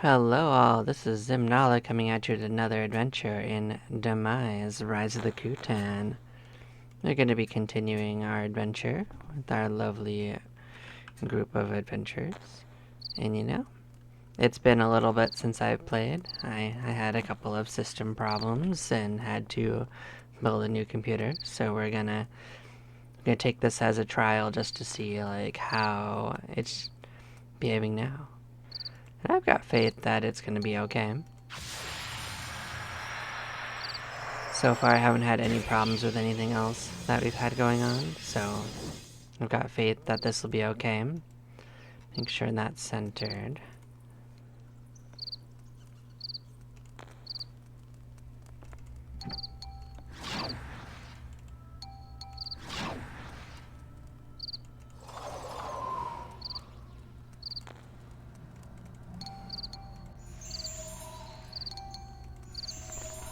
Hello all, this is Zimnala coming at you with another adventure in Demise, Rise of the Kutan. We're going to be continuing our adventure with our lovely group of adventurers. And you know, it's been a little bit since I've played. I had a couple of system problems and had to build a new computer, so we're gonna take this as a trial just to see like how it's behaving now. And I've got faith that it's going to be okay. So far I haven't had any problems with anything else that we've had going on, so I've got faith that this will be okay. Make sure that's centered.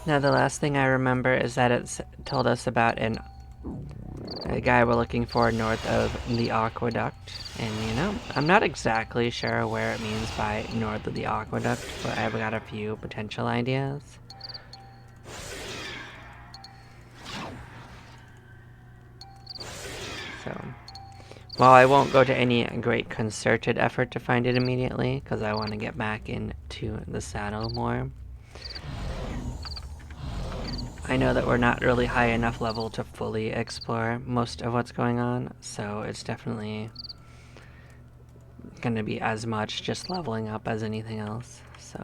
Now the last thing I remember is that it told us about a guy we're looking for north of the aqueduct. And you know, I'm not exactly sure where it means by north of the aqueduct, but I've got a few potential ideas. So, while I won't go to any great concerted effort to find it immediately, because I want to get back into the saddle more, I know that we're not really high enough level to fully explore most of what's going on, so it's definitely going to be as much just leveling up as anything else. So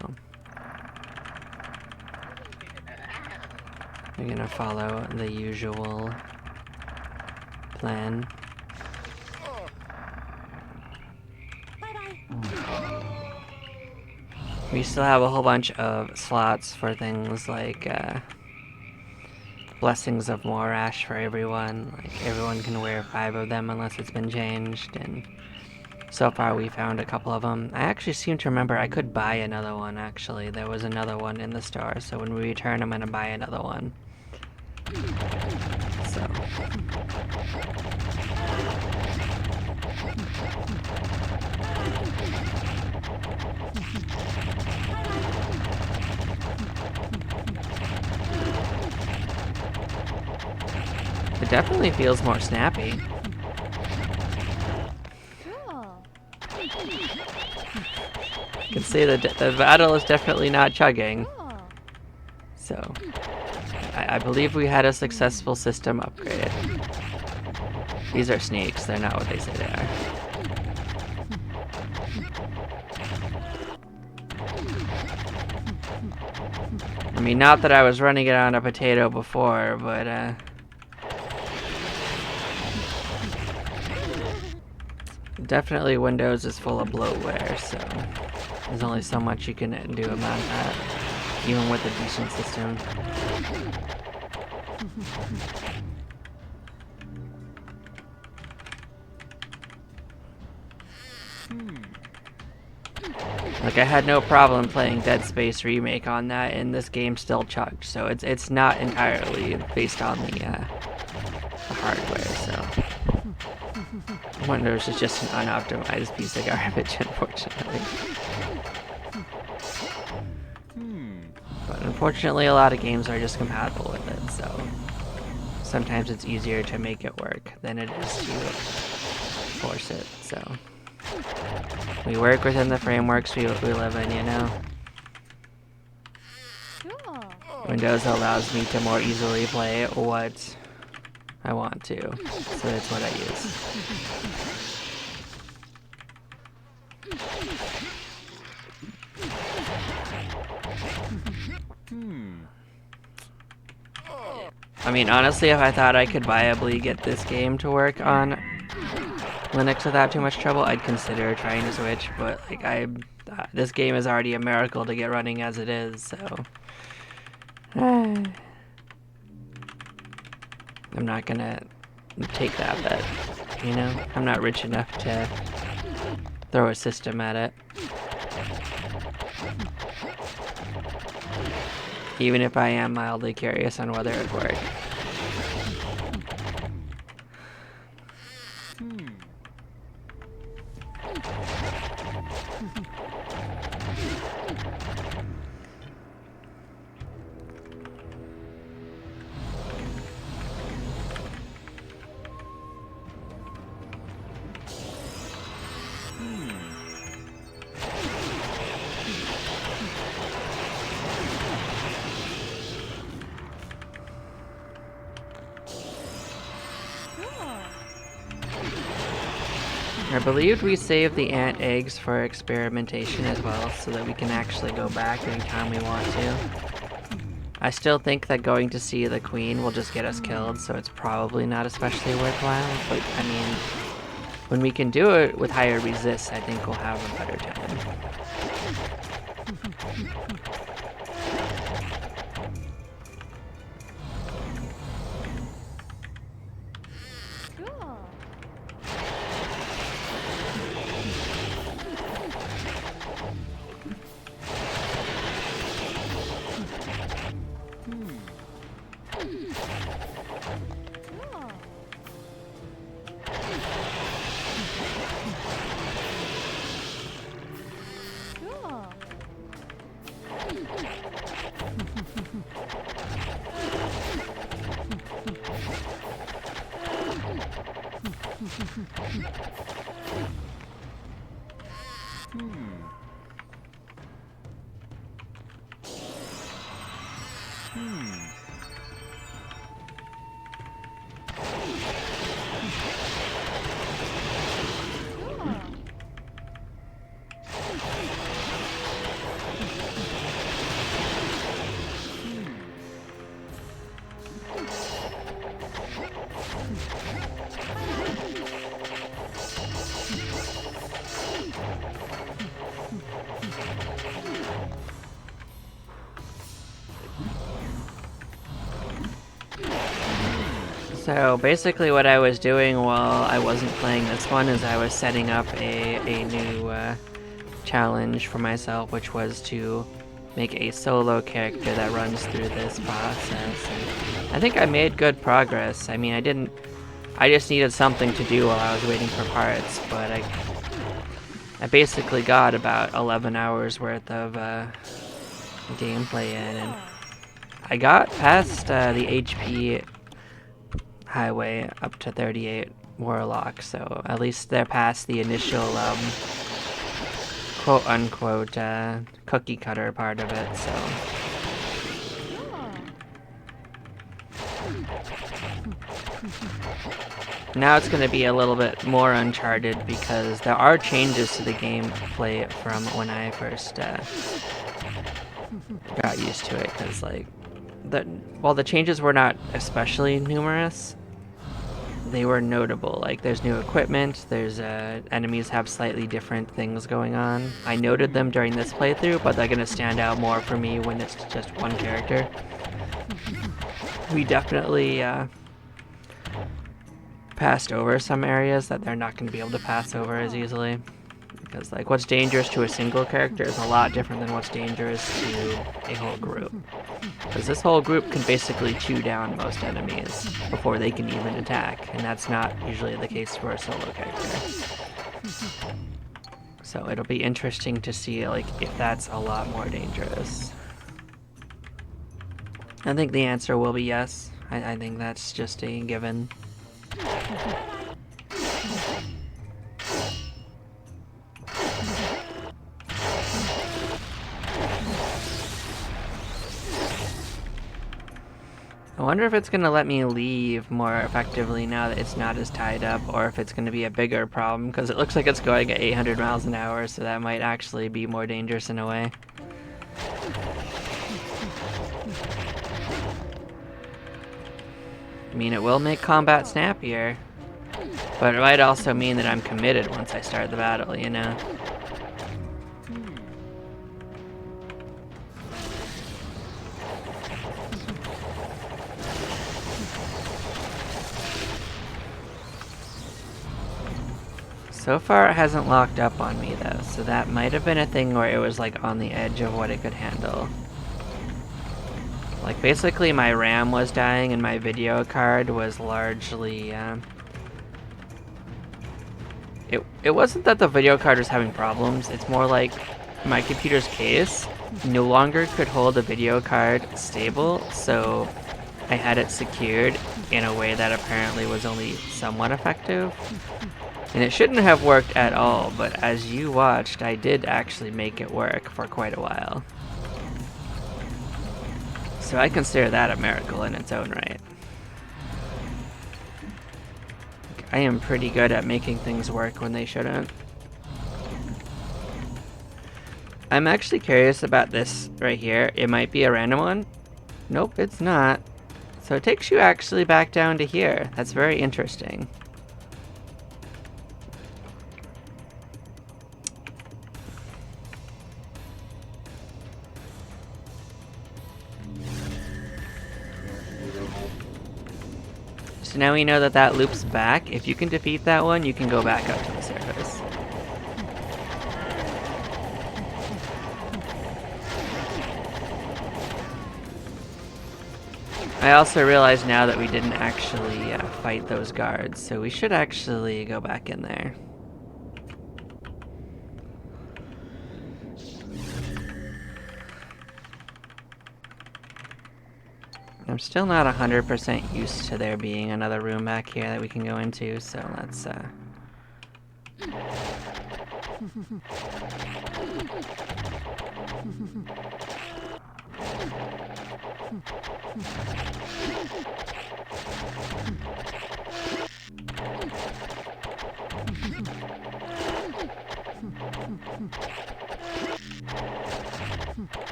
we're going to follow the usual plan. We still have a whole bunch of slots for things like Blessings of Morash for everyone. Like, everyone can wear 5 of them unless it's been changed, and so far we found a couple of them. I actually seem to remember I could buy another one, actually. There was another one in the store, so when we return I'm gonna buy another one. So. It definitely feels more snappy. You can see the battle is definitely not chugging. So, I believe we had a successful system upgrade. These are sneaks, they're not what they say they are. I mean, not that I was running it on a potato before, but definitely Windows is full of bloatware, so there's only so much you can do about that, even with a decent system. Like, I had no problem playing Dead Space Remake on that, and this game still chugged, so it's not entirely based on the hardware, so Windows is just an unoptimized piece of garbage, unfortunately. But unfortunately, a lot of games are just compatible with it, so sometimes it's easier to make it work than it is to force it, so we work within the frameworks we live in, you know? Windows allows me to more easily play what I want to, so that's what I use. I mean, honestly, if I thought I could viably get this game to work on Linux without too much trouble, I'd consider trying to switch, but like this game is already a miracle to get running as it is, so I'm not gonna take that bet, you know? I'm not rich enough to throw a system at it. Even if I am mildly curious on whether it works. I believe we save the ant eggs for experimentation as well, so that we can actually go back anytime we want to. I still think that going to see the queen will just get us killed, so it's probably not especially worthwhile, but I mean, when we can do it with higher resist, I think we'll have a better time. So basically what I was doing while I wasn't playing this one is I was setting up a new challenge for myself, which was to make a solo character that runs through this process. And I think I made good progress. I mean, I just needed something to do while I was waiting for parts, but I basically got about 11 hours worth of gameplay in, and I got past the HP highway up to 38 Warlock, so at least they're past the initial quote-unquote cookie cutter part of it, so. Now it's going to be a little bit more Uncharted because there are changes to the gameplay from when I first got used to it, because like, while the changes were not especially numerous, they were notable. Like, there's new equipment, there's enemies have slightly different things going on. I noted them during this playthrough, but they're going to stand out more for me when it's just one character. We definitely passed over some areas that they're not going to be able to pass over as easily. Because like, what's dangerous to a single character is a lot different than what's dangerous to a whole group. Because this whole group can basically chew down most enemies before they can even attack, and that's not usually the case for a solo character. So it'll be interesting to see like if that's a lot more dangerous. I think the answer will be yes. I think that's just a given. I wonder if it's going to let me leave more effectively now that it's not as tied up, or if it's going to be a bigger problem, because it looks like it's going at 800 miles an hour, so that might actually be more dangerous in a way. I mean, it will make combat snappier, but it might also mean that I'm committed once I start the battle, you know? So far it hasn't locked up on me though, so that might have been a thing where it was like on the edge of what it could handle. Like basically my RAM was dying and my video card was largely, it wasn't that the video card was having problems, it's more like my computer's case no longer could hold a video card stable, so I had it secured in a way that apparently was only somewhat effective. And it shouldn't have worked at all, but as you watched, I did actually make it work for quite a while. So I consider that a miracle in its own right. I am pretty good at making things work when they shouldn't. I'm actually curious about this right here. It might be a random one. Nope, it's not. So it takes you actually back down to here. That's very interesting. So now we know that that loops back. If you can defeat that one, you can go back up to the surface. I also realize now that we didn't actually fight those guards, so we should actually go back in there. I'm still not 100% used to there being another room back here that we can go into, so let's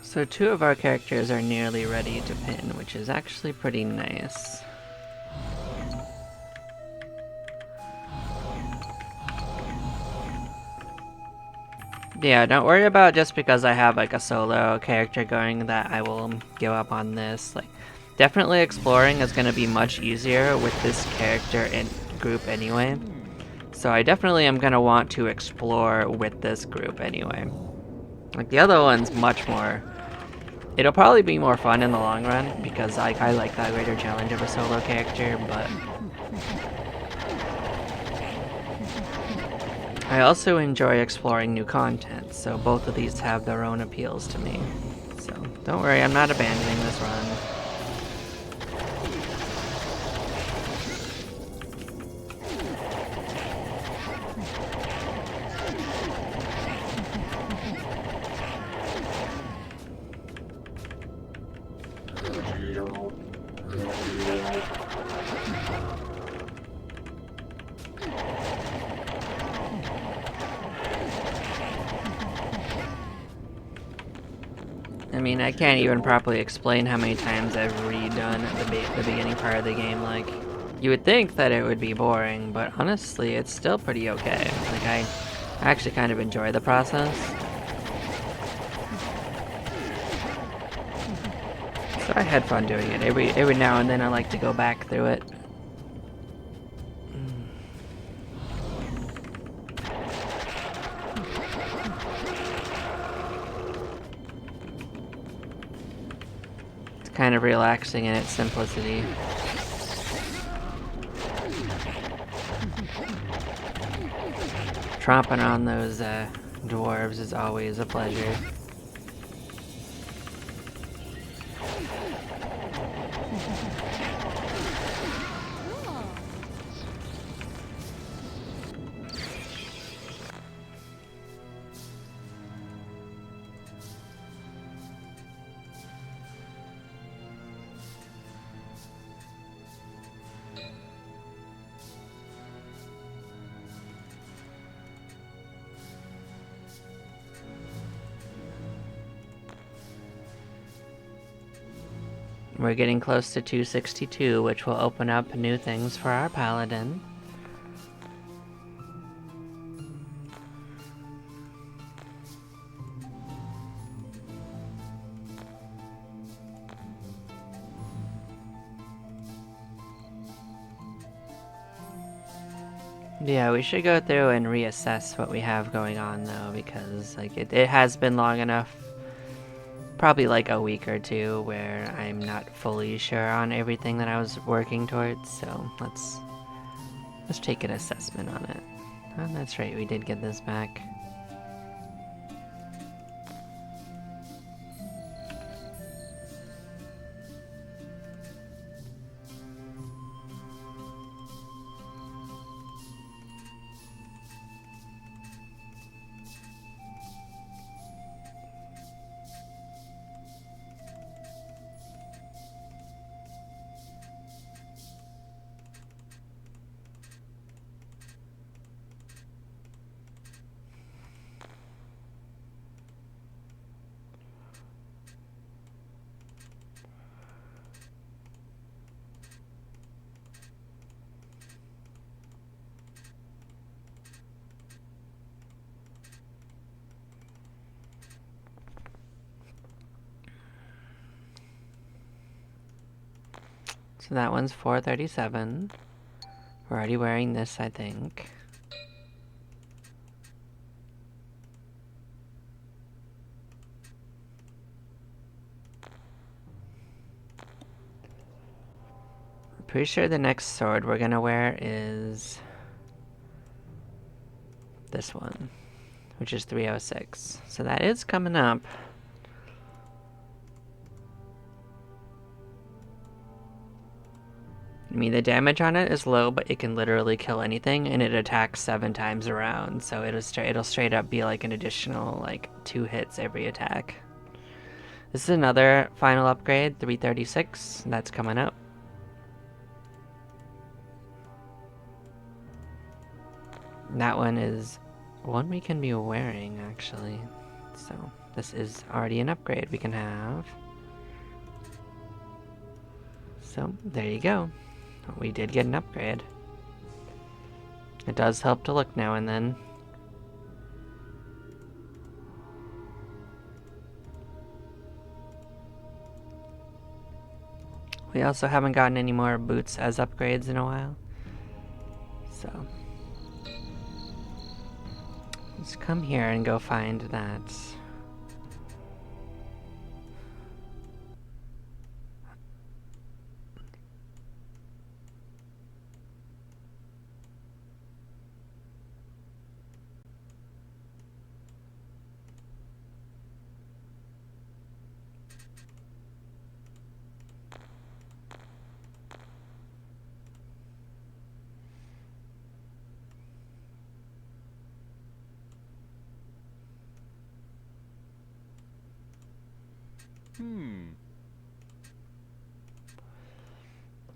So 2 of our characters are nearly ready to pin, which is actually pretty nice. Yeah, don't worry about just because I have like a solo character going that I will give up on this. Like, definitely exploring is going to be much easier with this character and group anyway. So I definitely am going to want to explore with this group anyway. Like, the other one's much more... It'll probably be more fun in the long run because I like that greater challenge of a solo character, but... I also enjoy exploring new content, so both of these have their own appeals to me. So, don't worry, I'm not abandoning this run. I mean, I can't even properly explain how many times I've redone the beginning part of the game. Like, you would think that it would be boring, but honestly, it's still pretty okay. Like, I actually kind of enjoy the process. So I had fun doing it. Every now and then I like to go back through it. Kind of relaxing in its simplicity. Tromping on those dwarves is always a pleasure. We're getting close to 262, which will open up new things for our paladin. Yeah, we should go through and reassess what we have going on though, because like it has been long enough, probably like a week or two, where I'm not fully sure on everything that I was working towards, so let's take an assessment on it. Oh, that's right, we did get this back. So that one's 437. We're already wearing this, I think. Pretty sure the next sword we're gonna wear is this one, which is 306. So that is coming up. I mean, the damage on it is low, but it can literally kill anything, and it attacks 7 times around. So it'll straight up be like an additional like 2 hits every attack. This is another final upgrade, 336. That's coming up. That one is one we can be wearing, actually. So this is already an upgrade we can have. So there you go. We did get an upgrade. It does help to look now and then. We also haven't gotten any more boots as upgrades in a while. So let's come here and go find that.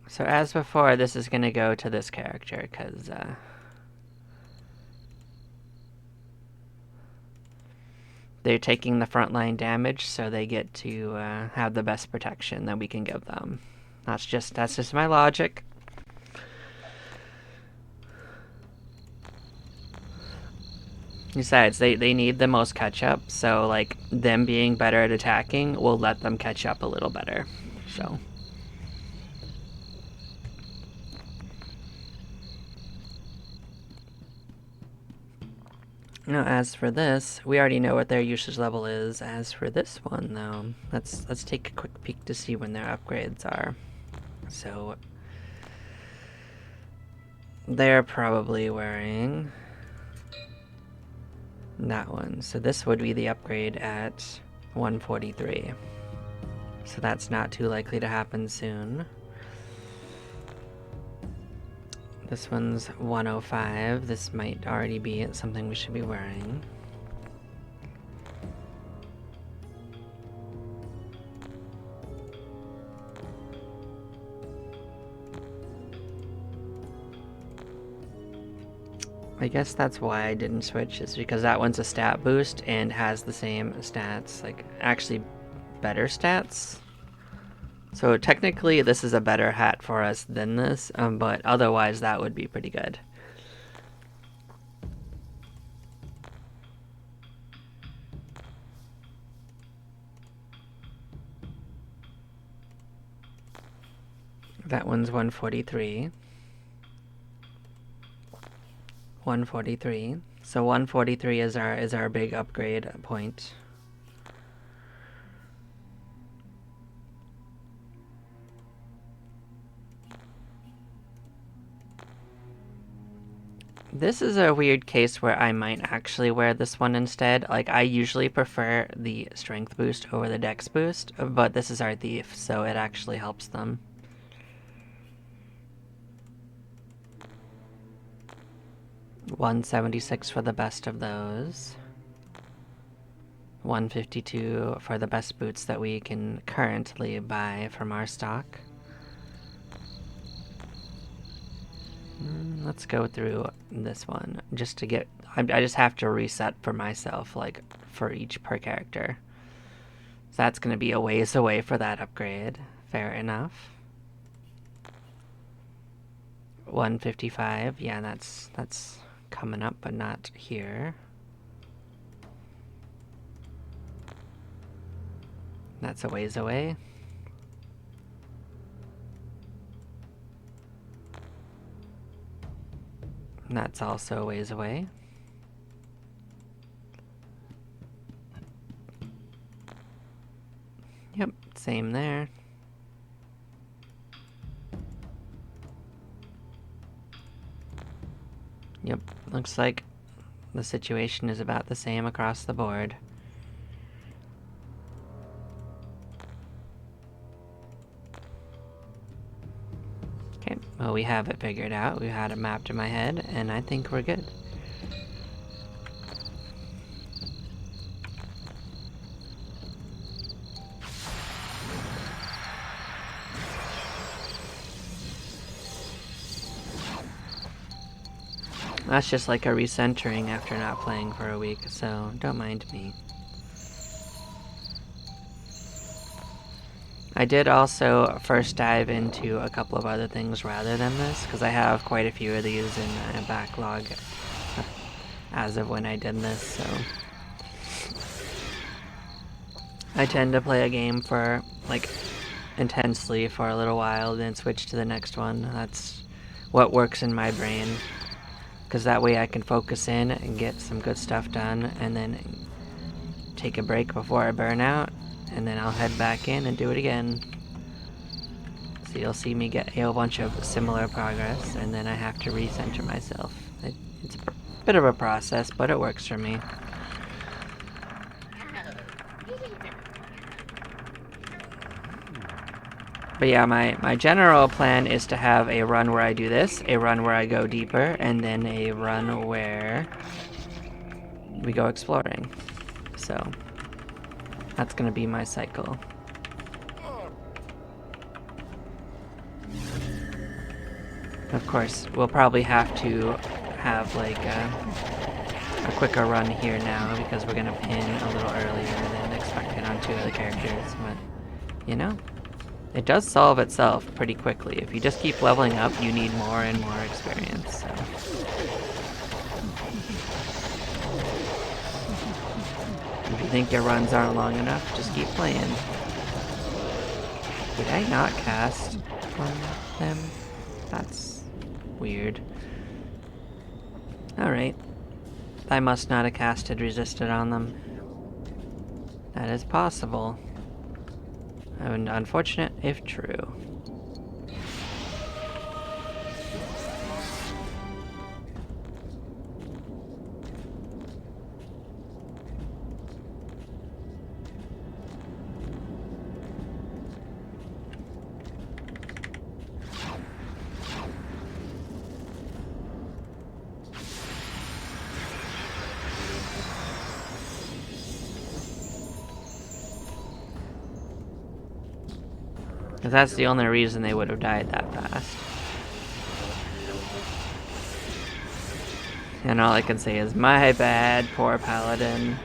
So as before, this is gonna go to this character, because they're taking the frontline damage, so they get to have the best protection that we can give them. That's just my logic. Besides, they need the most catch-up, so like them being better at attacking will let them catch up a little better. So you know, as for this, we already know what their usage level is. As for this one, though, let's take a quick peek to see when their upgrades are. So they're probably wearing that one. So this would be the upgrade at 143. So that's not too likely to happen soon. This one's 105. This might already be something we should be wearing. I guess that's why I didn't switch, is because that one's a stat boost and has the same stats, like actually better stats. So technically this is a better hat for us than this, but otherwise that would be pretty good. That one's 143. 143. So 143 is our big upgrade point. This is a weird case where I might actually wear this one instead. Like, I usually prefer the strength boost over the dex boost, but this is our thief, so it actually helps them. $176 for the best of those. $152 for the best boots that we can currently buy from our stock. Let's go through this one just to get. I just have to reset for myself, like for each per character. So that's going to be a ways away for that upgrade. Fair enough. 155. Yeah, that's coming up, but not here. That's a ways away. And that's also a ways away. Yep, same there. Yep, looks like the situation is about the same across the board. Okay, well, we have it figured out. We had it mapped in my head, and I think we're good. That's just like a recentering after not playing for a week, so don't mind me. I did also first dive into a couple of other things rather than this, because I have quite a few of these in a backlog as of when I did this, so... I tend to play a game for, like, intensely for a little while, then switch to the next one. That's what works in my brain. Because that way I can focus in and get some good stuff done, and then take a break before I burn out, and then I'll head back in and do it again. So you'll see me get a whole bunch of similar progress, and then I have to recenter myself. It's a bit of a process, but it works for me. But yeah, my general plan is to have a run where I do this, a run where I go deeper, and then a run where we go exploring. So that's gonna be my cycle. Of course, we'll probably have to have like a quicker run here now because we're gonna pin a little earlier than expected on two of the characters, but you know, it does solve itself pretty quickly. If you just keep leveling up, you need more and more experience, so. If you think your runs aren't long enough, just keep playing. Did I not cast on them? That's weird. Alright. I must not have casted resisted on them. That is possible. And unfortunate if true. Because that's the only reason they would have died that fast. And all I can say is, my bad, poor paladin.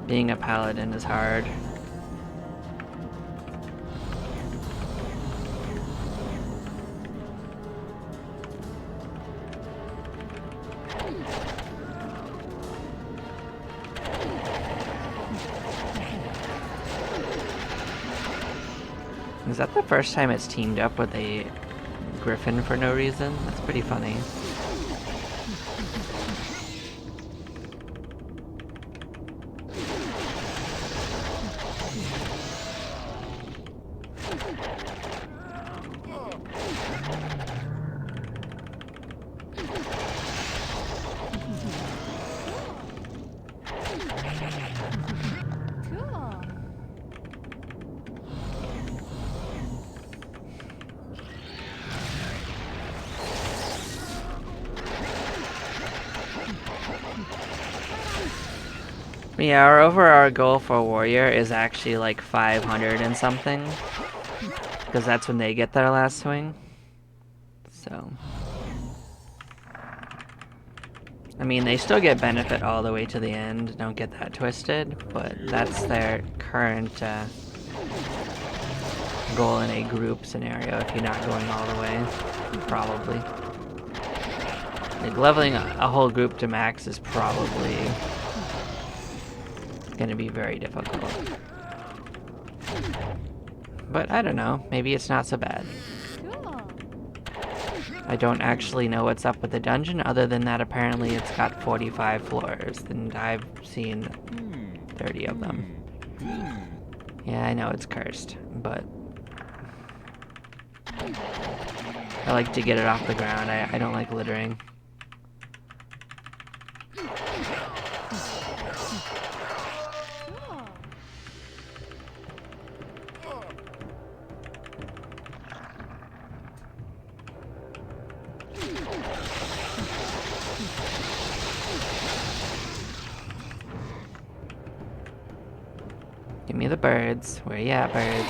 Being a paladin is hard. Is that the first time it's teamed up with a griffin for no reason? That's pretty funny. Yeah, our overall goal for Warrior is actually like 500 and something. Because that's when they get their last swing. So. I mean, they still get benefit all the way to the end. Don't get that twisted. But that's their current goal in a group scenario if you're not going all the way. Probably. Like, leveling a whole group to max is probably gonna be very difficult. But I don't know, maybe it's not so bad. I don't actually know what's up with the dungeon, other than that apparently it's got 45 floors, and I've seen 30 of them. Yeah, I know it's cursed, but I like to get it off the ground. I don't like littering. Give me the birds. Where you at, birds?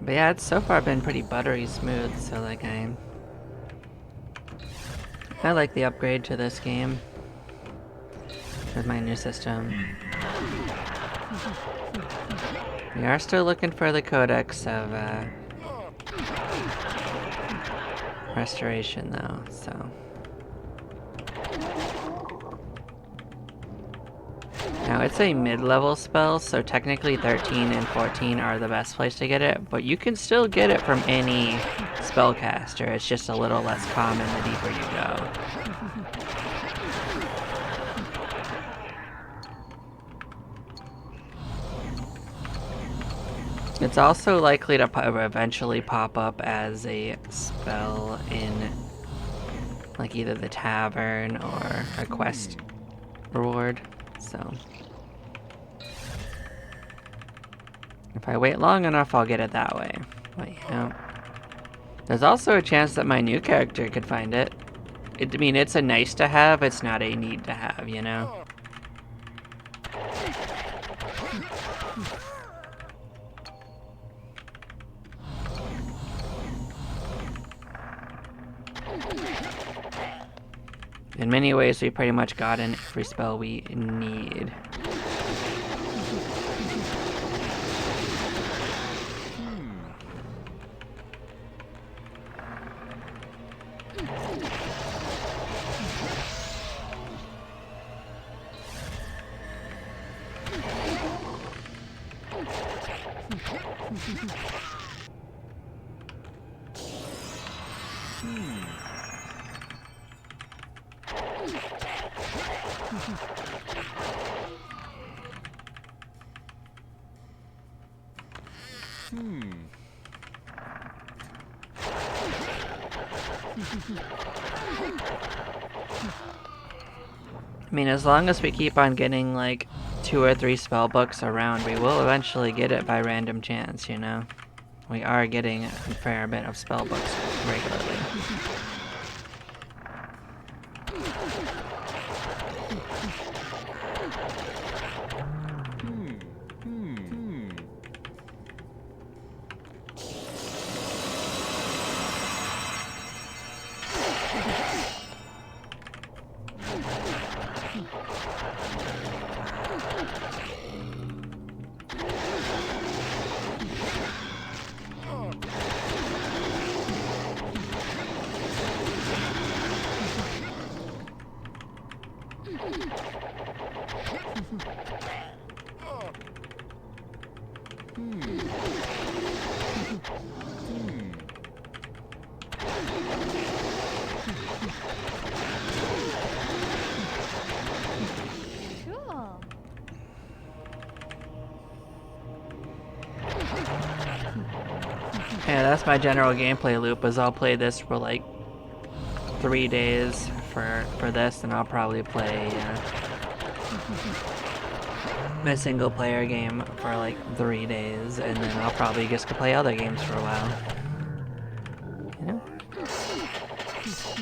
But yeah, it's so far been pretty buttery smooth, so like I like the upgrade to this game with my new system. We are still looking for the codex of restoration though, so. Now it's a mid-level spell, so technically 13 and 14 are the best place to get it, but you can still get it from any spellcaster. It's just a little less common the deeper you go. It's also likely to eventually pop up as a spell in like either the tavern or a quest reward, so. If I wait long enough, I'll get it that way. But, you know. There's also a chance that my new character could find it. I mean, it's a nice to have, it's not a need to have, you know? In many ways, we pretty much gotten every spell we need. I mean, as long as we keep on getting like 2 or 3 spell books around, we will eventually get it by random chance, you know? We are getting a fair bit of spell books regularly. Yeah, that's my general gameplay loop, is I'll play this for like 3 days for this, and I'll probably play a single player game for like 3 days, and then I'll probably just play other games for a while. You know?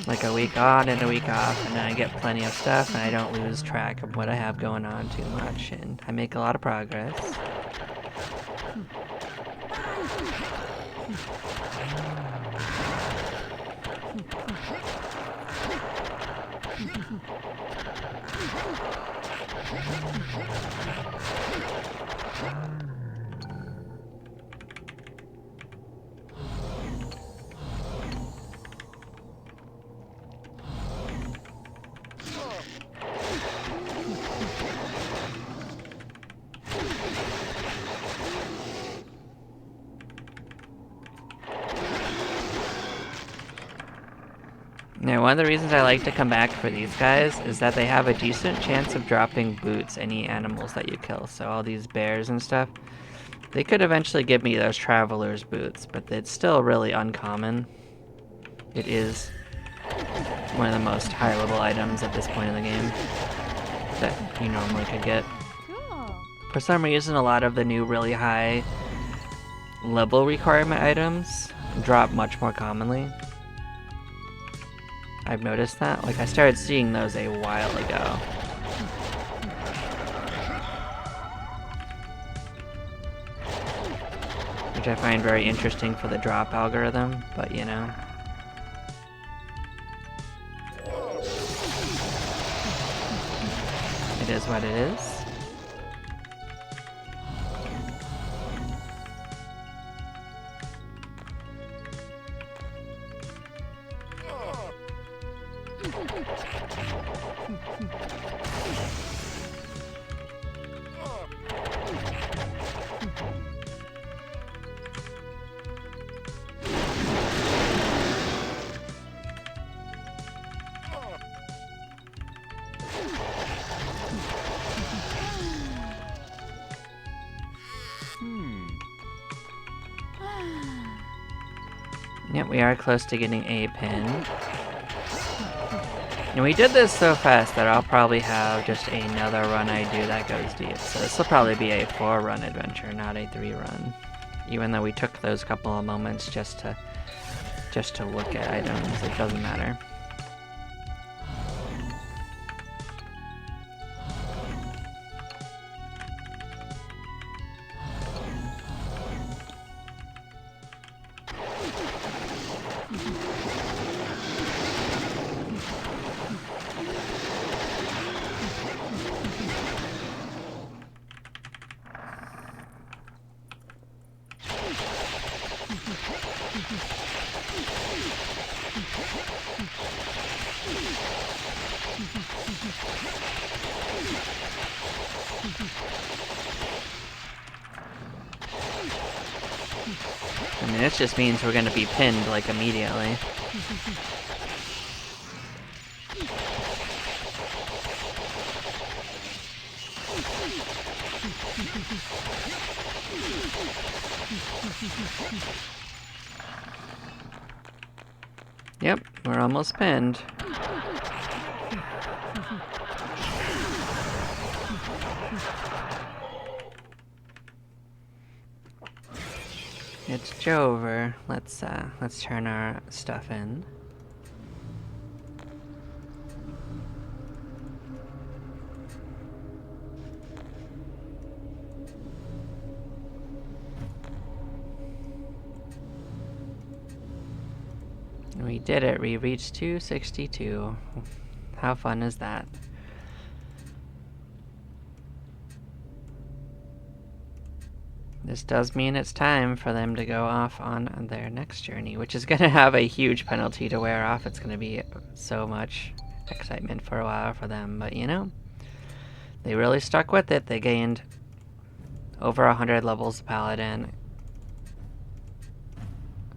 Like a week on and a week off, and then I get plenty of stuff, and I don't lose track of what I have going on too much, and I make a lot of progress. Now, one of the reasons I like to come back for these guys is that they have a decent chance of dropping boots any animals that you kill. So all these bears and stuff, they could eventually give me those traveler's boots, but it's still really uncommon. It is one of the most high-level items at this point in the game that you normally could get. For some reason, a lot of the new really high level requirement items drop much more commonly. I've noticed that. Like, I started seeing those a while ago. Which I find very interesting for the drop algorithm, but you know. It is what it is. Yep, we are close to getting a pin. And we did this so fast that I'll probably have just another run I do that goes deep. So this will probably be a 4-run adventure, not a 3-run. Even though we took those couple of moments just to look at items, it doesn't matter. I mean, this just means we're gonna be pinned, like, immediately. Yep, we're almost pinned. It's Jover. Let's turn our stuff in. We did it. We reached 262. How fun is that? This does mean it's time for them to go off on their next journey, which is going to have a huge penalty to wear off. It's going to be so much excitement for a while for them, but you know, they really stuck with it. They gained over 100 levels of Paladin.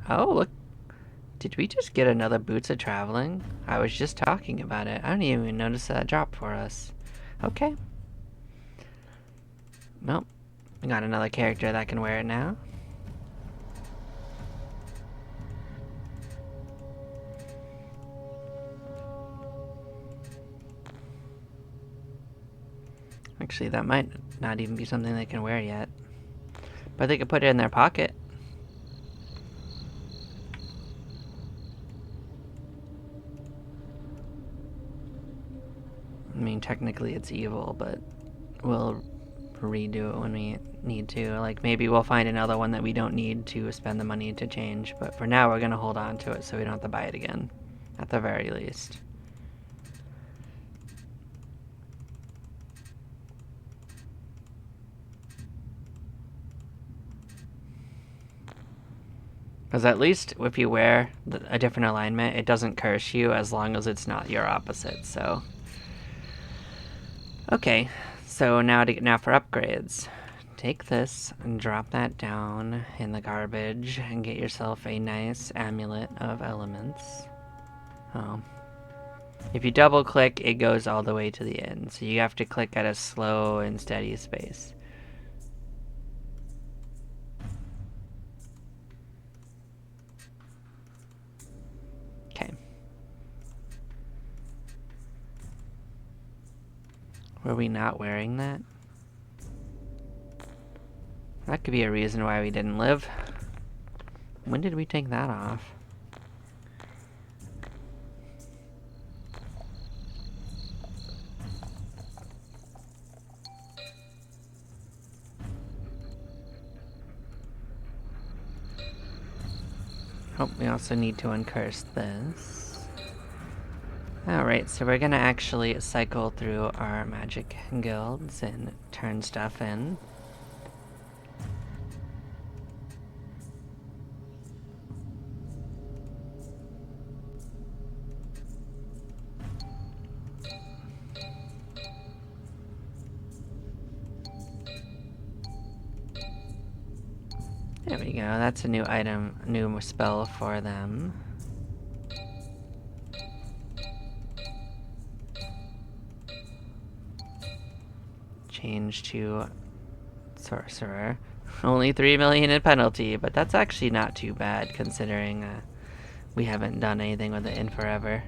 Oh, look. Did we just get another Boots of Traveling? I was just talking about it. I didn't even notice that drop for us. Okay. Nope. We got another character that can wear it now. Actually, that might not even be something they can wear yet. But they could put it in their pocket. I mean, technically it's evil, but we'll redo it when we need to. Like, maybe we'll find another one that we don't need to spend the money to change, but for now we're gonna hold on to it so we don't have to buy it again, at the very least. Because at least if you wear a different alignment, it doesn't curse you as long as it's not your opposite, so. Okay, so now for upgrades. Take this and drop that down in the garbage and get yourself a nice amulet of elements. Oh, If you double click, it goes all the way to the end. So you have to click at a slow and steady space. Okay. Were we not wearing that? That could be a reason why we didn't live. When did we take that off? Oh, we also need to uncurse this. Alright, so we're gonna actually cycle through our magic guilds and turn stuff in. There we go, that's a new item, new spell for them. Change to sorcerer. Only 3 million in penalty, but that's actually not too bad considering we haven't done anything with it in forever.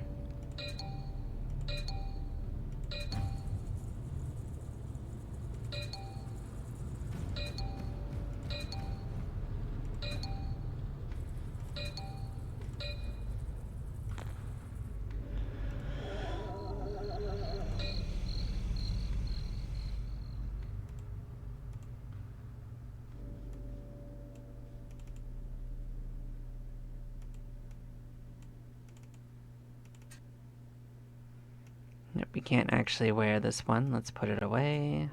Yep, we can't actually wear this one. Let's put it away.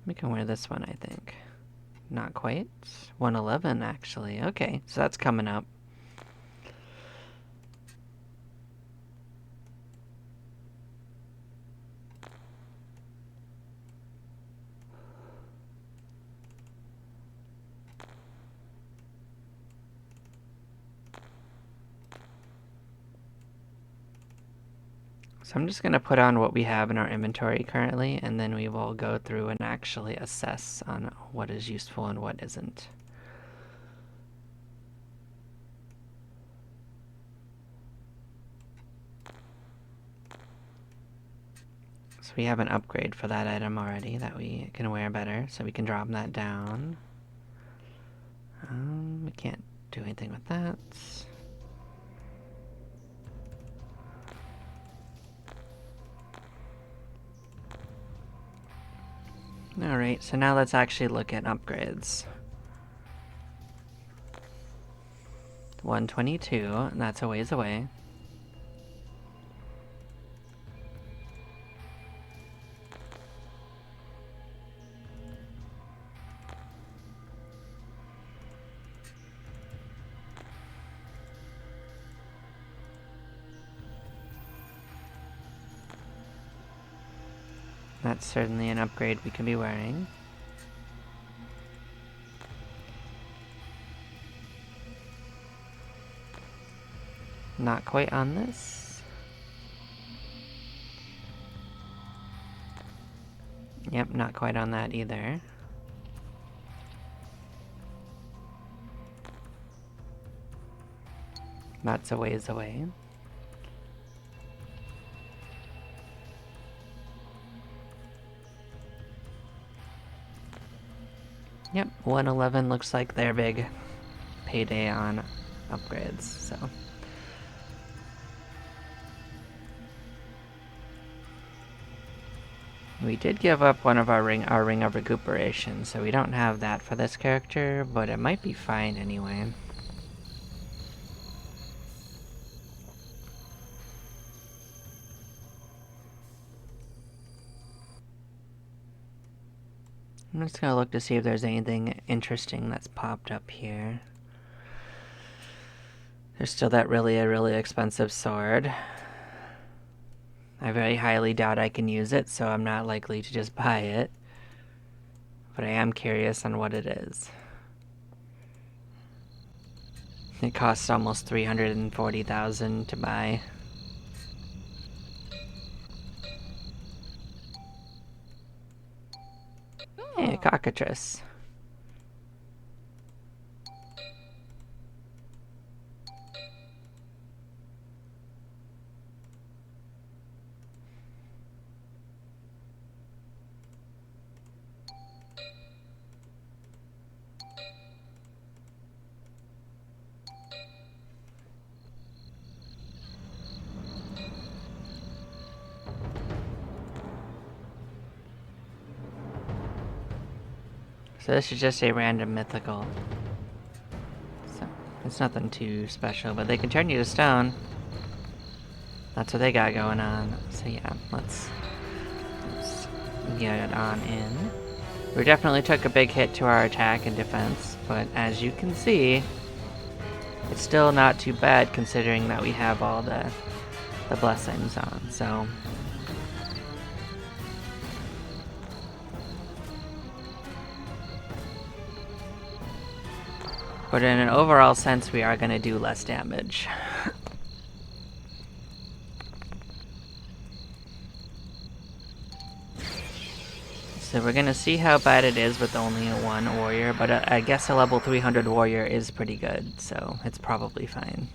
We can wear this one, I think. Not quite. 111, actually. Okay, so that's coming up. So I'm just going to put on what we have in our inventory currently, and then we will go through and actually assess on what is useful and what isn't. So we have an upgrade for that item already that we can wear better, so we can drop that down. We can't do anything with that. Alright, so now let's actually look at upgrades. 122, that's a ways away. That's certainly an upgrade we can be wearing. Not quite on this. Yep, not quite on that either. That's a ways away. Yep, 111 looks like their big payday on upgrades, so. We did give up one of our ring of recuperation, so we don't have that for this character, but it might be fine anyway. I'm just gonna look to see if there's anything interesting that's popped up here. There's still that really expensive sword. I very highly doubt I can use it, so I'm not likely to just buy it. But I am curious on what it is. It costs almost 340,000 to buy. Hey, cockatrice. So this is just a random mythical. So it's nothing too special, but they can turn you to stone. That's what they got going on. So yeah, let's get it on in. We definitely took a big hit to our attack and defense, but as you can see, it's still not too bad considering that we have all the blessings on. So but in an overall sense, we are going to do less damage. So we're going to see how bad it is with only a 1 warrior, but I guess a level 300 warrior is pretty good, so it's probably fine.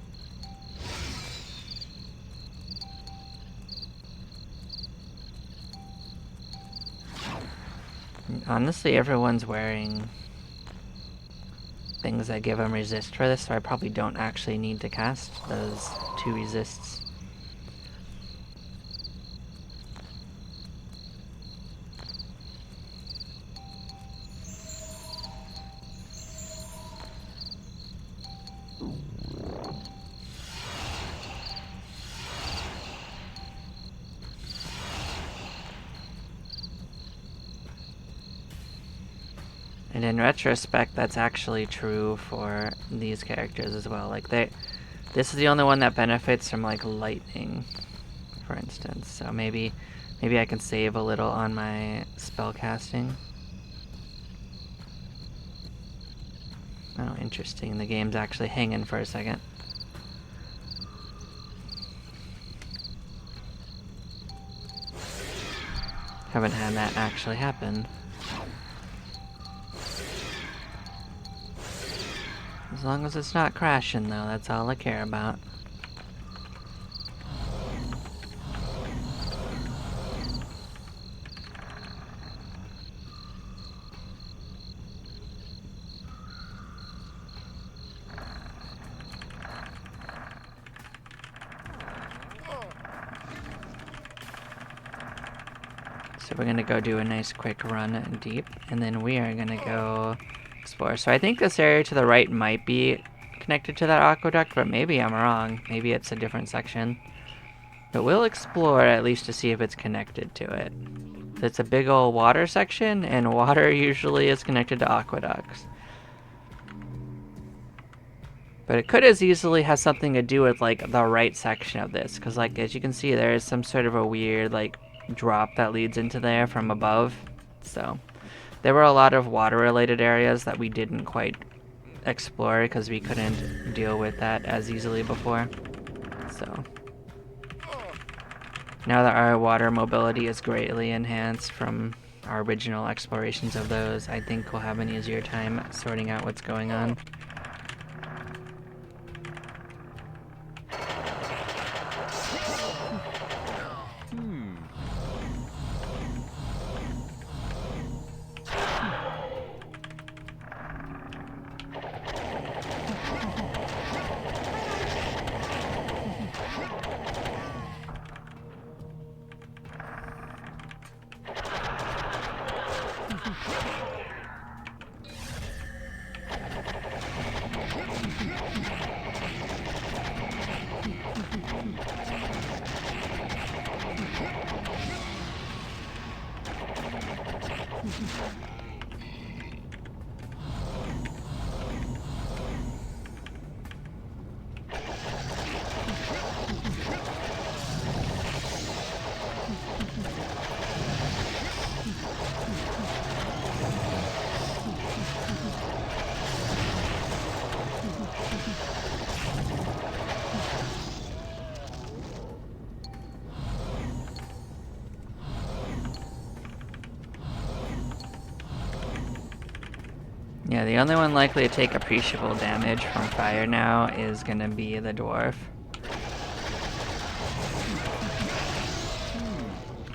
Honestly, everyone's wearing things that give them resist for this, so I probably don't actually need to cast those 2 resists. And in retrospect, that's actually true for these characters as well. Like this is the only one that benefits from like lightning, for instance. So maybe I can save a little on my spell casting. Oh, interesting. The game's actually hanging for a second. Haven't had that actually happen. As long as it's not crashing, though, that's all I care about. So we're gonna go do a nice quick run deep, and then we are gonna go explore. So I think this area to the right might be connected to that aqueduct, but maybe I'm wrong. Maybe it's a different section. But we'll explore at least to see if it's connected to it. So it's a big old water section, and water usually is connected to aqueducts. But it could as easily have something to do with like the right section of this, because like as you can see, there is some sort of a weird like drop that leads into there from above. So there were a lot of water related areas that we didn't quite explore because we couldn't deal with that as easily before. So now that our water mobility is greatly enhanced from our original explorations of those, I think we'll have an easier time sorting out what's going on. Yeah, the only one likely to take appreciable damage from fire now is gonna be the dwarf.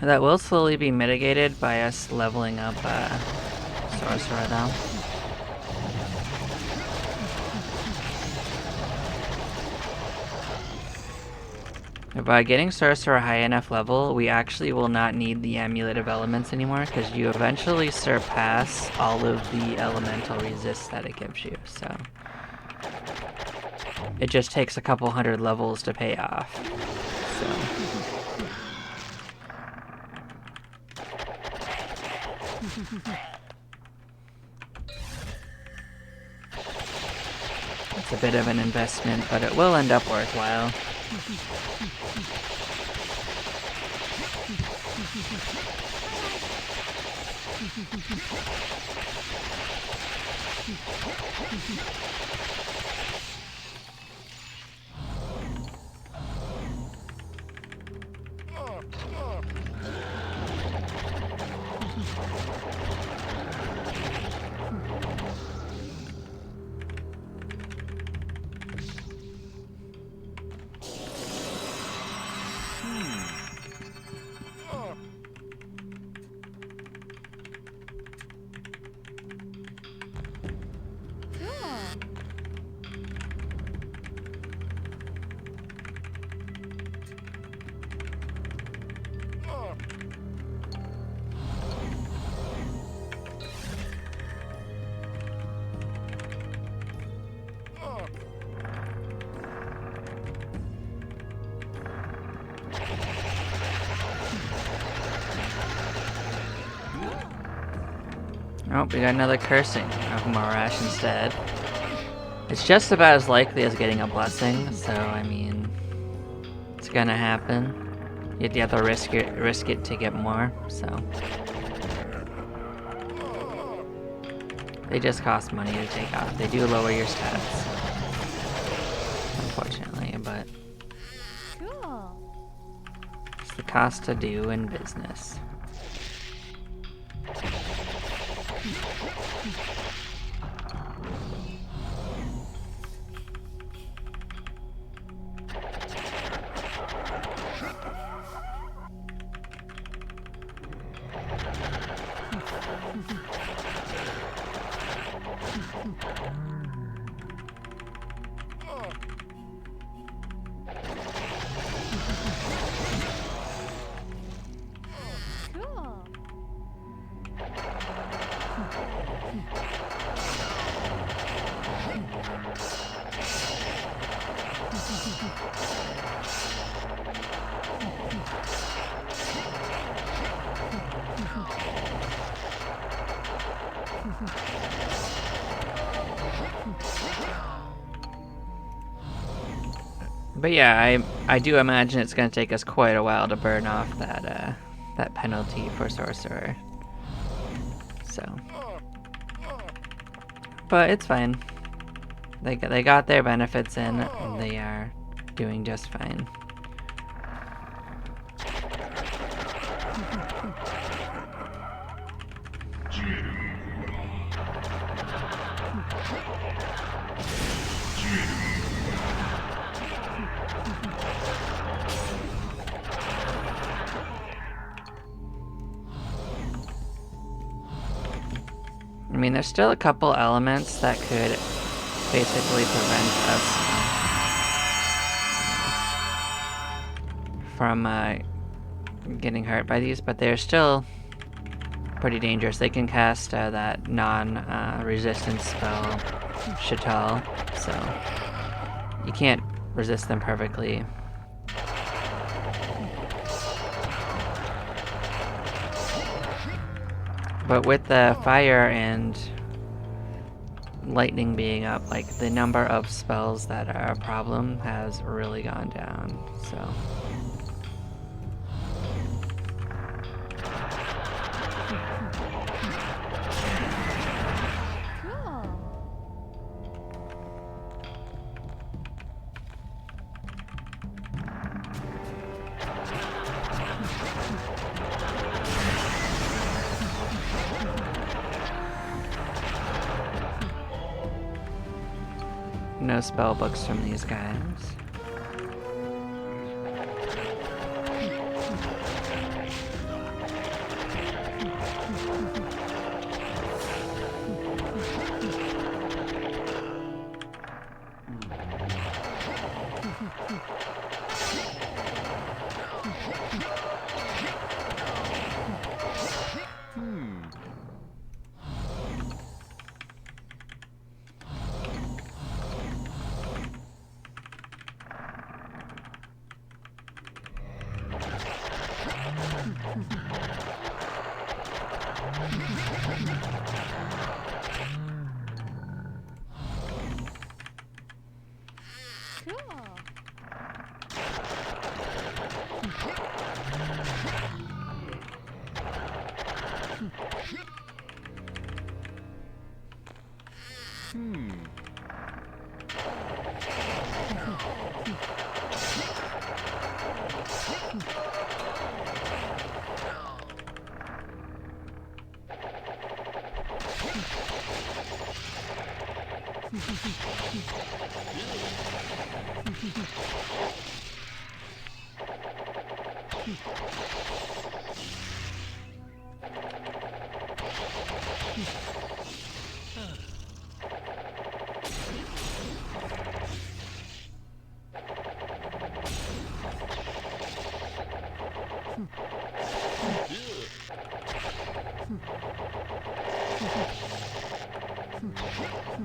That will slowly be mitigated by us leveling up Sorcerer though. By getting Sorcerer high enough level, we actually will not need the Amulet of Elements anymore, because you eventually surpass all of the elemental resists that it gives you, so... It just takes a couple hundred levels to pay off, so... It's a bit of an investment, but it will end up worthwhile. Oh, we got another cursing of Morash instead. It's just about as likely as getting a blessing, so I mean, it's gonna happen. You have to risk it to get more, so. They just cost money to take off. They do lower your stats, unfortunately, but it's the cost to do in business. But yeah, I do imagine it's going to take us quite a while to burn off that that penalty for Sorcerer. So, but it's fine. They got their benefits in, and they are doing just fine. I mean, there's still a couple elements that could basically prevent us from getting hurt by these, but they're still pretty dangerous. They can cast that non-resistance spell, Shatal, so you can't resist them perfectly. But with the fire and lightning being up, like, the number of spells that are a problem has really gone down, so. No spell books from these guys.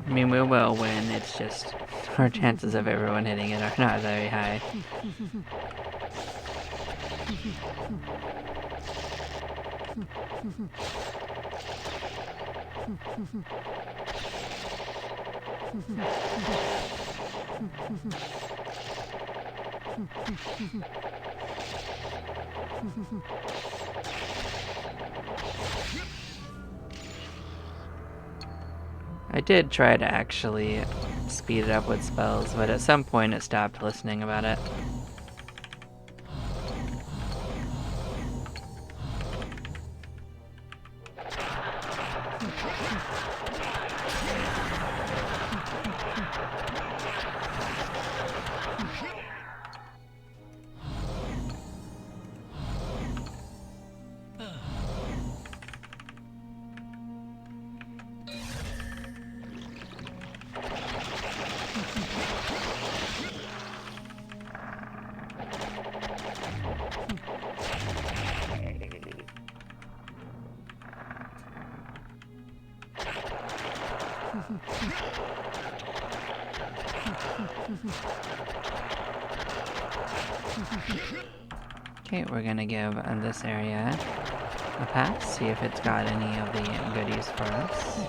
I mean, we will win, it's just our chances of everyone hitting it are not very high. I did try to actually speed it up with spells, but at some point it stopped listening about it. Okay, we're gonna give this area a pass, see if it's got any of the goodies for us.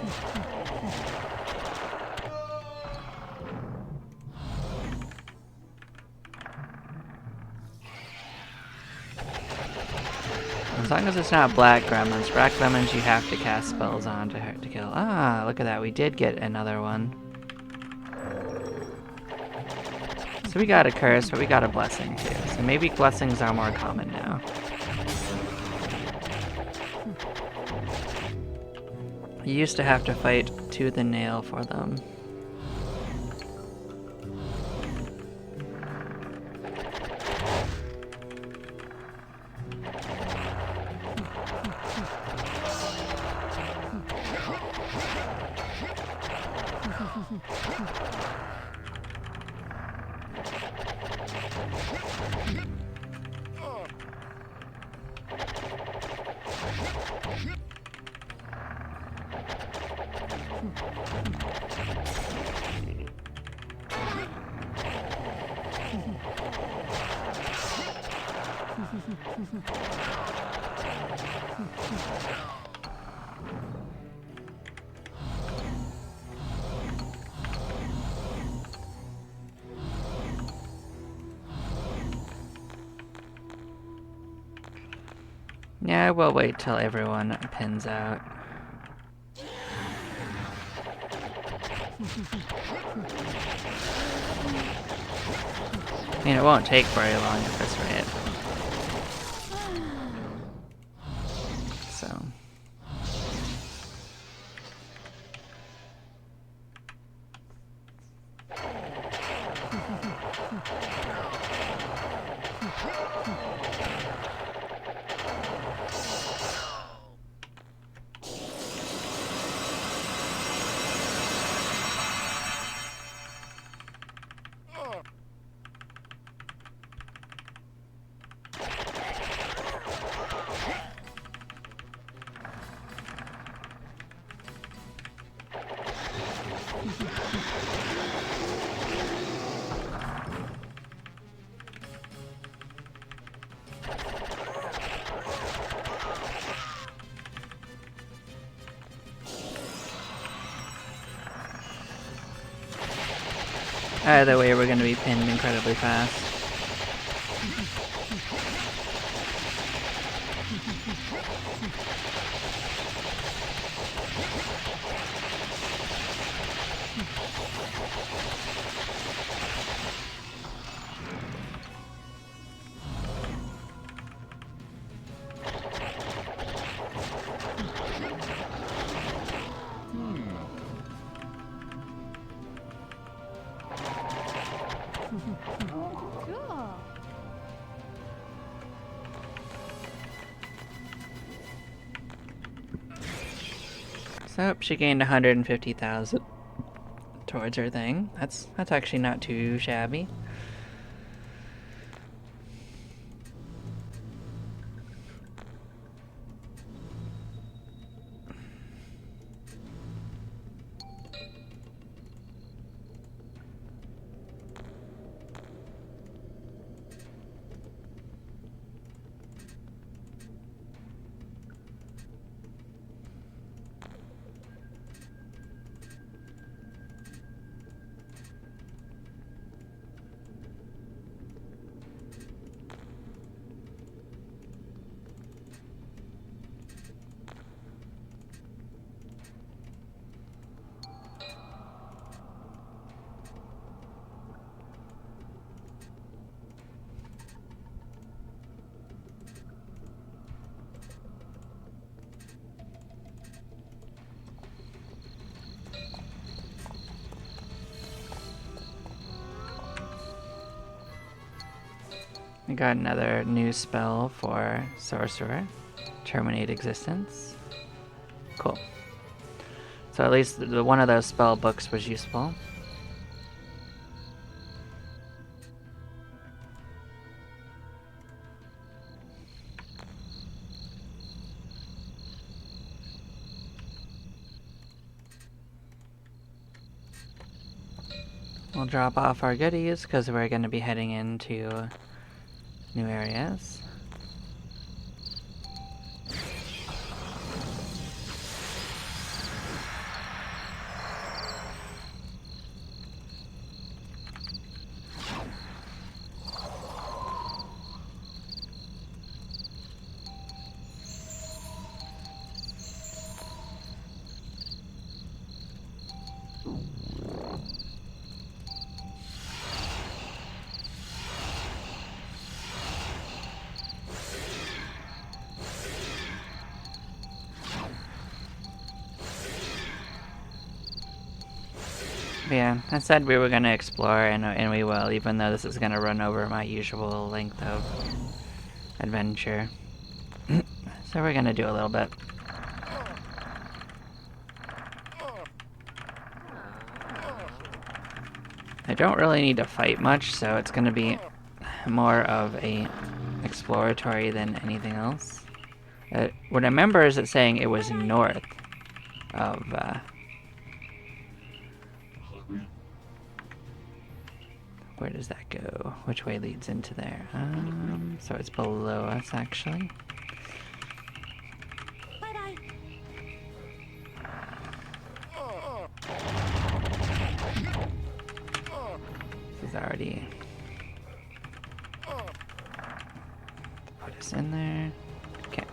As long as it's not black gremlins. Black gremlins you have to cast spells on to kill. Ah, look at that, we did get another one. So we got a curse, but we got a blessing too. So maybe blessings are more common now. You used to have to fight tooth and nail for them. Yeah, we'll wait till everyone pins out. I mean, it won't take very long at this rate. So. Either way, we're gonna be pinned incredibly fast. Cool. So she gained 150,000 towards her thing. That's actually not too shabby. We got another new spell for Sorcerer. Terminate Existence. Cool. So at least one of those spell books was useful. We'll drop off our goodies because we're going to be heading into new areas. Yeah, I said we were going to explore, and we will, even though this is going to run over my usual length of adventure. So we're going to do a little bit. I don't really need to fight much, so it's going to be more of a exploratory than anything else. What I remember is it saying it was north of, where does that go? Which way leads into there? So it's below us, actually. This is already... Put us in there. Okay.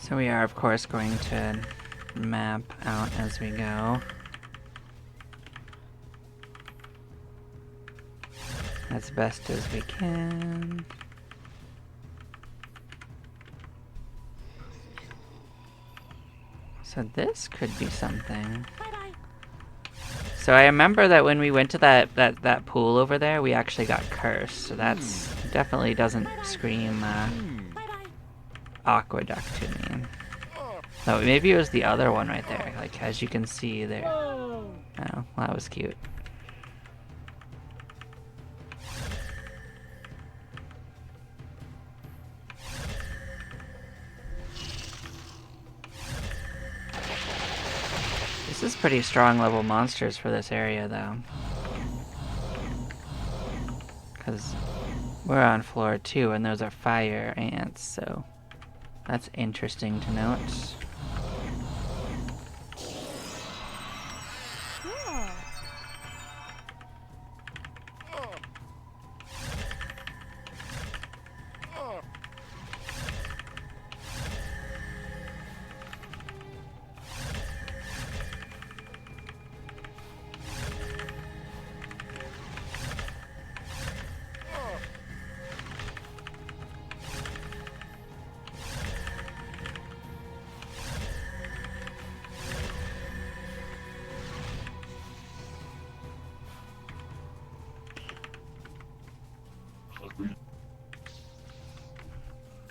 So we are, of course, going to map out as we go. As best as we can. So this could be something. So I remember that when we went to that pool over there, we actually got cursed. So that's definitely doesn't scream aqueduct to me. No, maybe it was the other one right there. Like, as you can see there. Oh, well, that was cute. This is pretty strong level monsters for this area, though. Because we're on floor 2, and those are fire ants, so... That's interesting to note.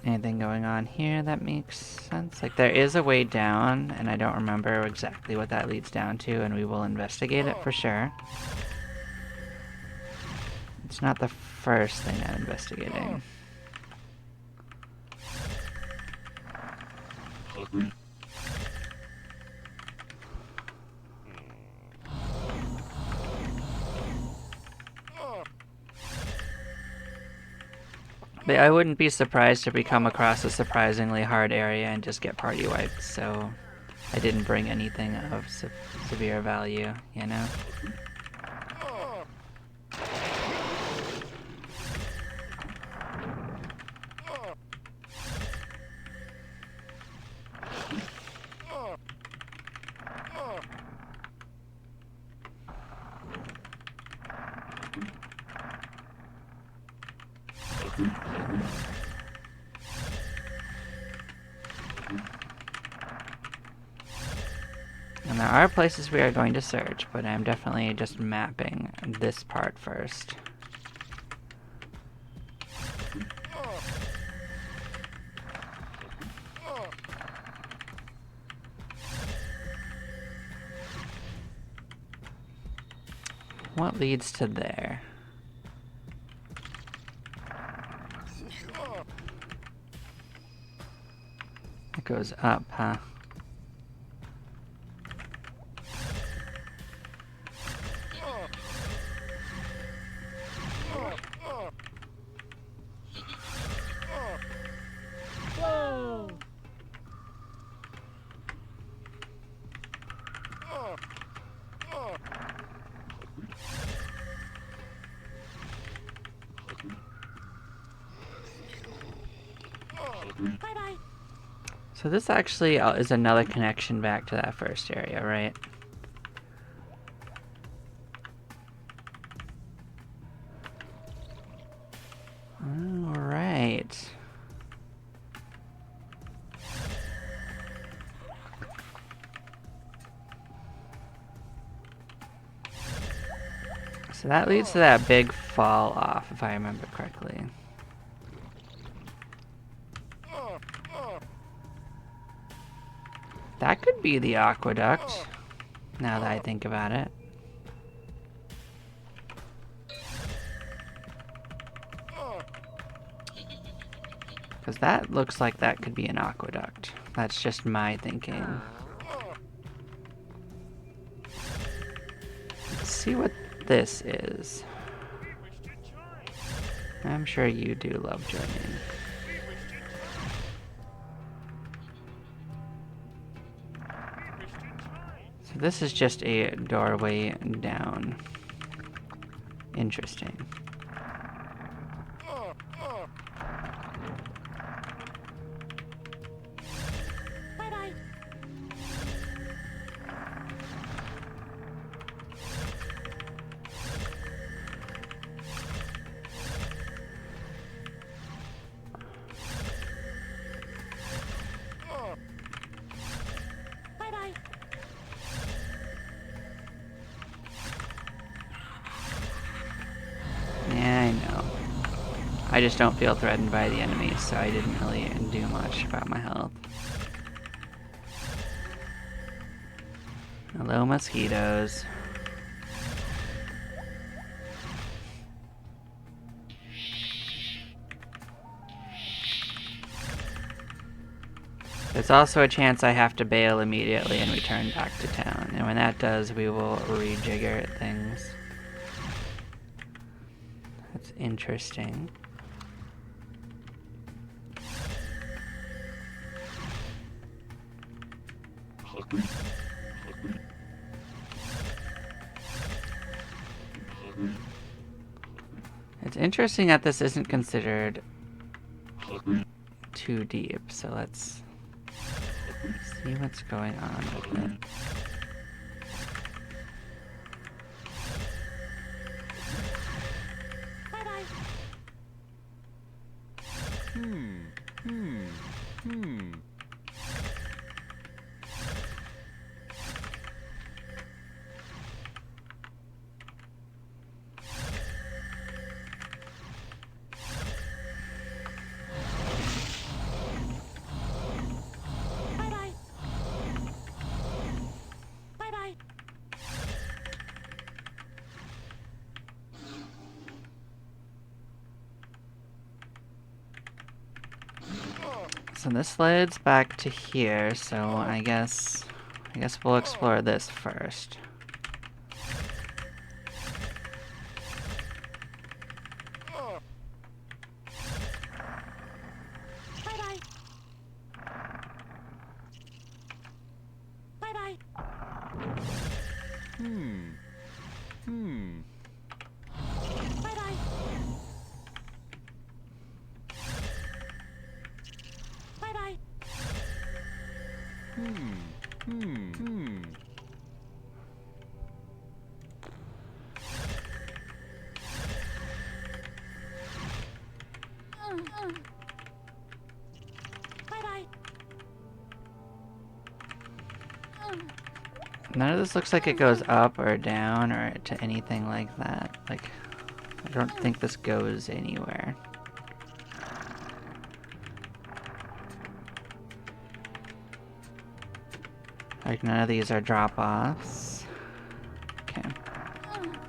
Anything going on here that makes sense? Like, there is a way down, and I don't remember exactly what that leads down to, and we will investigate it for sure. It's not the first thing I'm investigating. But I wouldn't be surprised if we come across a surprisingly hard area and just get party wiped, so I didn't bring anything of severe value, you know? And there are places we are going to search, but I'm definitely just mapping this part first. What leads to there? It goes up, huh? Bye-bye. So this actually is another connection back to that first area, right? Alright. So that leads to that big fall off, if I remember correctly. That could be the aqueduct, now that I think about it. Because that looks like that could be an aqueduct. That's just my thinking. Let's see what this is. I'm sure you do love joining. So this is just a doorway down. Interesting. Bye-bye. Bye-bye. Yeah, I know. I just don't feel threatened by the enemies, so I didn't really do much about my health. Hello, mosquitoes. There's also a chance I have to bail immediately and return back to town, and when that does, we will rejigger things. That's interesting. It's interesting that this isn't considered too deep, so let's see what's going on with it. Bye-bye. Bye-bye. Bye-bye. So this leads back to here, so I guess we'll explore this first. Bye-bye. Bye-bye. Bye-bye. Bye-bye. Bye-bye. None of this looks like it goes up or down or to anything like that. Like, I don't think this goes anywhere. Like, none of these are drop-offs. Okay.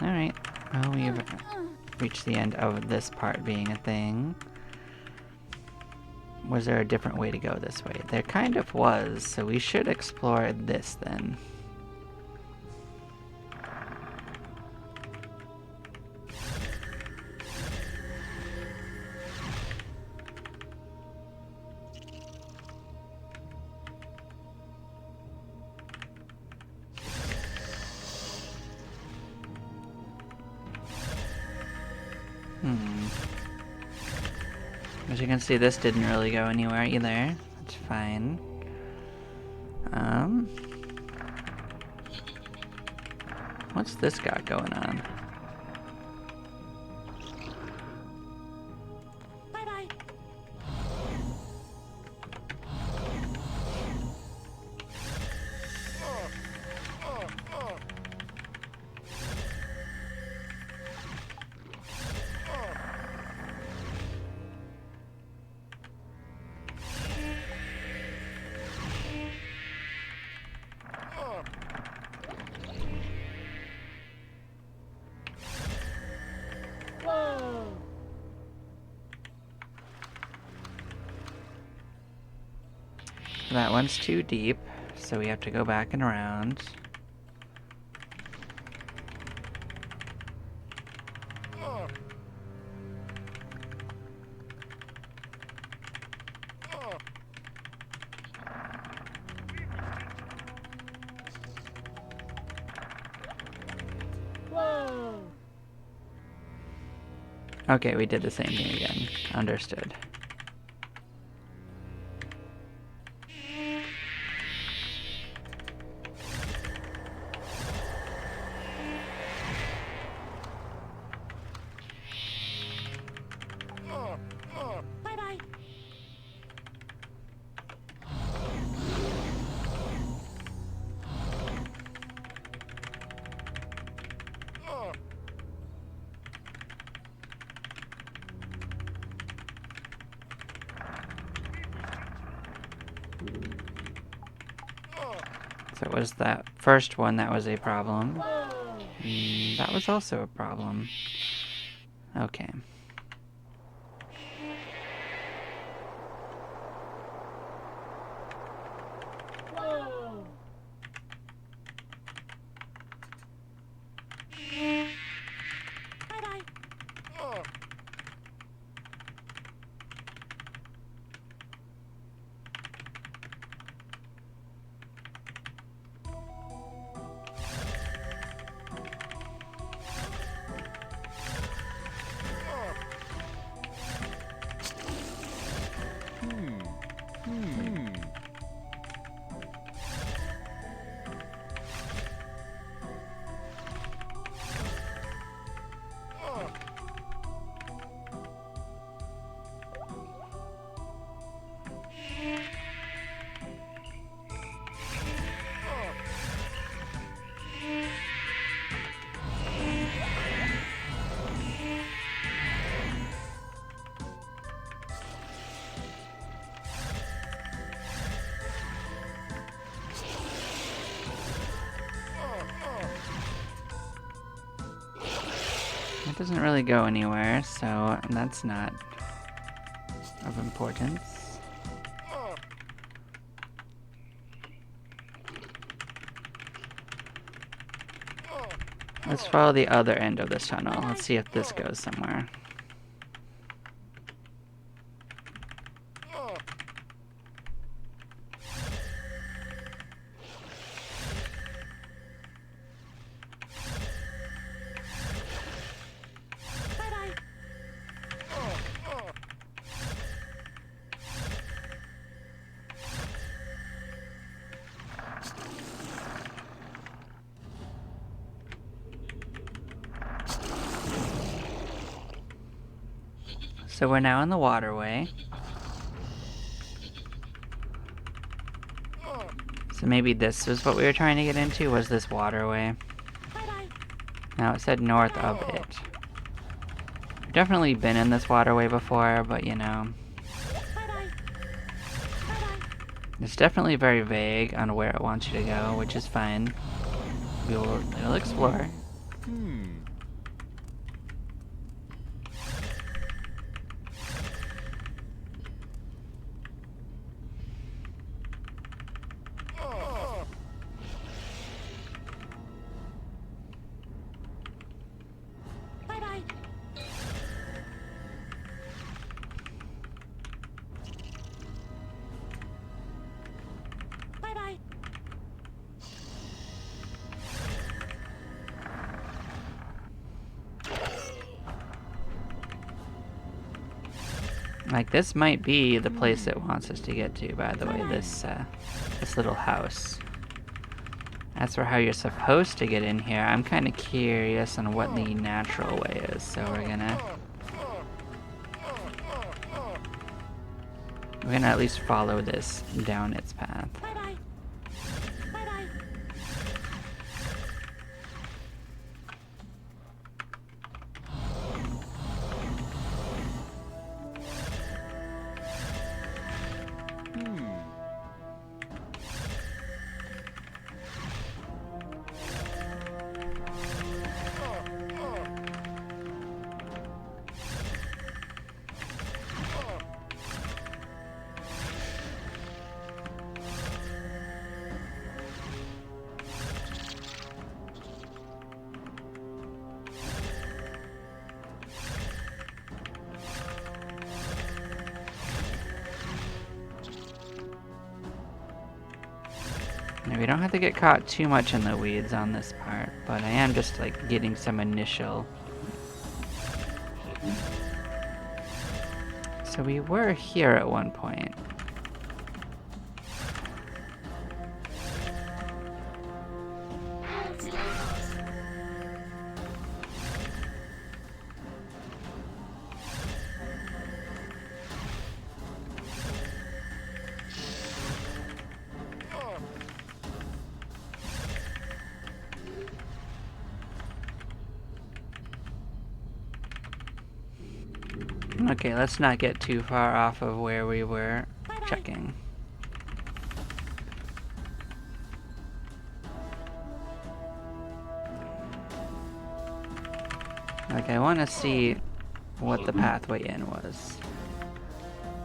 Alright. Well, we've reached the end of this part being a thing. Was there a different way to go this way? There kind of was, so we should explore this then. As you can see, this didn't really go anywhere either. That's fine. What's this got going on? Bye-bye. That one's too deep, so we have to go back and around. Okay, we did the same thing again. Understood. Bye-bye. So it was that first one that was a problem. That was also a problem. Okay. Bye-bye. doesn't really go anywhere, so that's not of importance. Let's follow the other end of this tunnel. Let's see if this goes somewhere. Bye-bye. So we're now in the waterway. So maybe this was what we were trying to get into, was this waterway. Bye-bye. Now it said north of it. I've definitely been in this waterway before, but you know. Bye-bye. Bye-bye. It's definitely very vague on where it wants you to go, which is fine. We'll explore. Bye-bye. Bye-bye. Like, this might be the place it wants us to get to, by the way, this little house. As for how you're supposed to get in here, I'm kind of curious on what the natural way is, so we're gonna at least follow this down its path. Bye-bye. Bye-bye. Now, we don't have to get caught too much in the weeds on this part, but I am just like getting some initial. So we were here at one point. Okay, let's not get too far off of where we were checking. Like, I want to see what the pathway in was.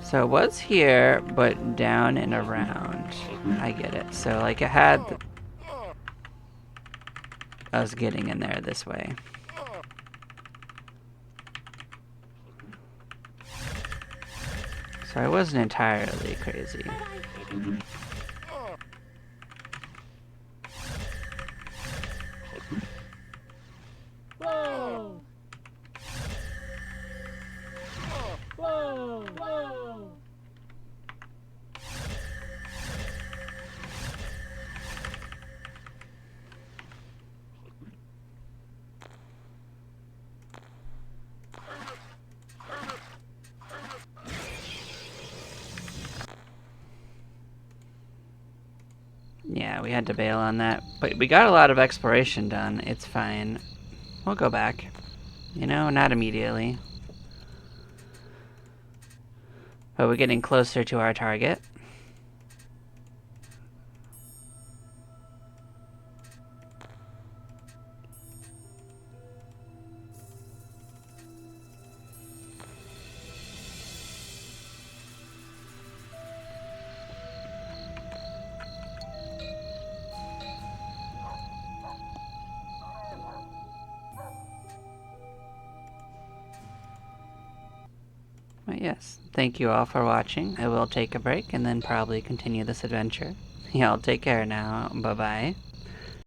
So it was here, but down and around. I get it. So, like, it had us getting in there this way. So I wasn't entirely crazy. Whoa! Whoa! Whoa! Yeah, we had to bail on that. But we got a lot of exploration done. It's fine. We'll go back. You know, not immediately. But we're getting closer to our target. But yes, thank you all for watching. I will take a break and then probably continue this adventure. Y'all take care now. Bye-bye.